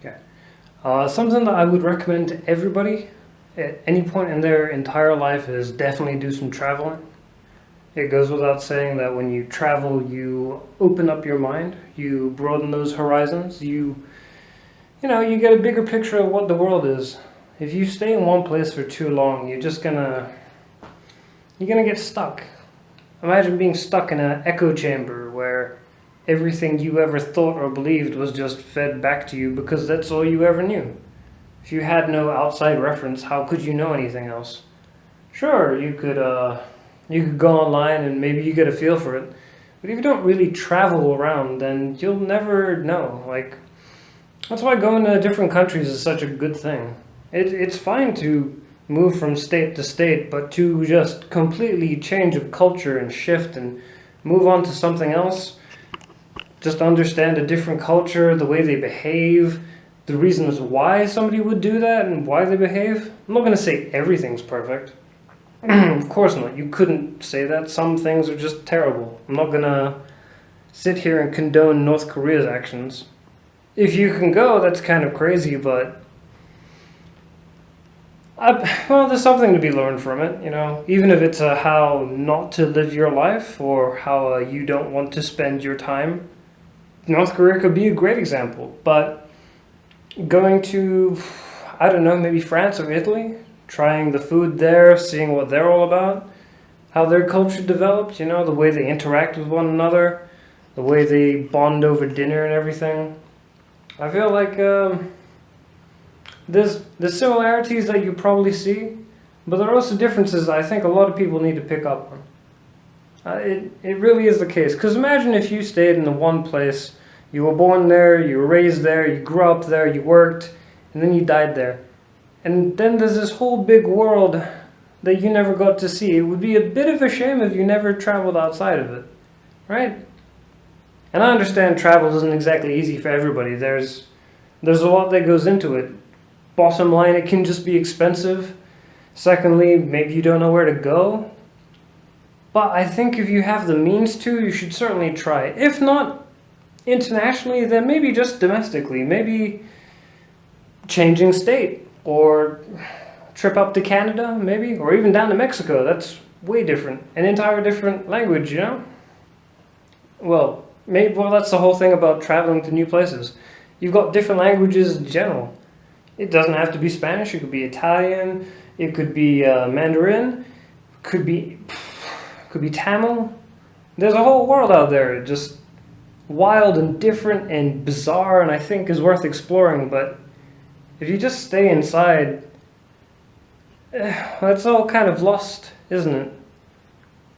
Okay. Something that I would recommend to everybody at any point in their entire life is definitely do some traveling. It goes without saying that when you travel, you open up your mind, you broaden those horizons, you get a bigger picture of what the world is. If you stay in one place for too long, you're gonna get stuck. Imagine being stuck in an echo chamber where everything you ever thought or believed was just fed back to you because that's all you ever knew. If you had no outside reference, how could you know anything else? Sure, you could go online and maybe you get a feel for it, but if you don't really travel around, then you'll never know. Like that's why going to different countries is such a good thing. It's fine to move from state to state, but to just completely change of culture and shift and move on to something else, just understand a different culture, the way they behave, the reasons why somebody would do that and why they behave. I'm not going to say everything's perfect. Of course not. You couldn't say that. Some things are just terrible. I'm not going to sit here and condone North Korea's actions. If you can go, that's kind of crazy, but well, there's something to be learned from it, even if it's how not to live your life or how you don't want to spend your time. North Korea could be a great example, but going to, I don't know, maybe France or Italy, trying the food there, seeing what they're all about, how their culture developed, the way they interact with one another, the way they bond over dinner and everything. I feel like there's the similarities that you probably see, but there are also differences I think a lot of people need to pick up on. It really is the case. Because imagine if you stayed in the one place, you were born there, you were raised there, you grew up there, you worked, and then you died there. And then there's this whole big world that you never got to see. It would be a bit of a shame if you never traveled outside of it, right? And I understand travel isn't exactly easy for everybody. There's a lot that goes into it. Bottom line, it can just be expensive. Secondly, maybe you don't know where to go. But I think if you have the means to, you should certainly try. If not internationally, then maybe just domestically. Maybe changing state or trip up to Canada, maybe, or even down to Mexico. That's way different. An entire different language, Well, that's the whole thing about traveling to new places. You've got different languages in general. It doesn't have to be Spanish. It could be Italian. It could be Mandarin. Could be Tamil. There's a whole world out there, just wild and different and bizarre, and I think is worth exploring. But if you just stay inside, that's all kind of lost, isn't it?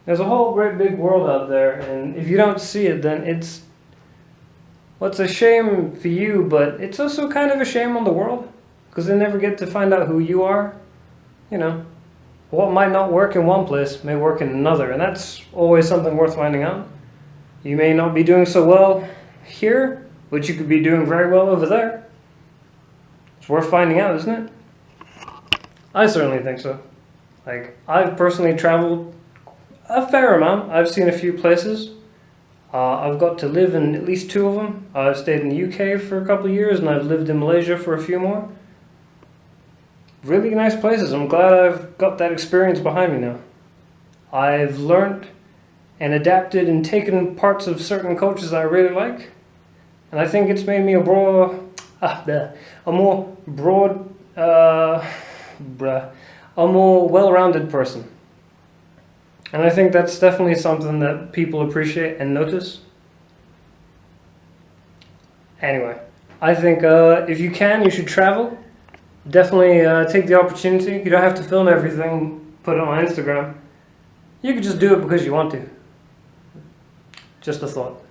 There's a whole great big world out there, and if you don't see it, then it's a shame for you, but it's also kind of a shame on the world, because they never get to find out who you are. What might not work in one place may work in another, and that's always something worth finding out. You may not be doing so well here, but you could be doing very well over there. It's worth finding out, isn't it? I certainly think so. I've personally traveled a fair amount. I've seen a few places. I've got to live in at least two of them. I've stayed in the UK for a couple of years, and I've lived in Malaysia for a few more. Really nice places. I'm glad I've got that experience behind me now. I've learned and adapted and taken parts of certain cultures that I really like, and I think it's made me a more well-rounded person. And I think that's definitely something that people appreciate and notice. Anyway, I think if you can, you should travel. Definitely take the opportunity. You don't have to film everything, put it on Instagram. You could just do it because you want to. Just a thought.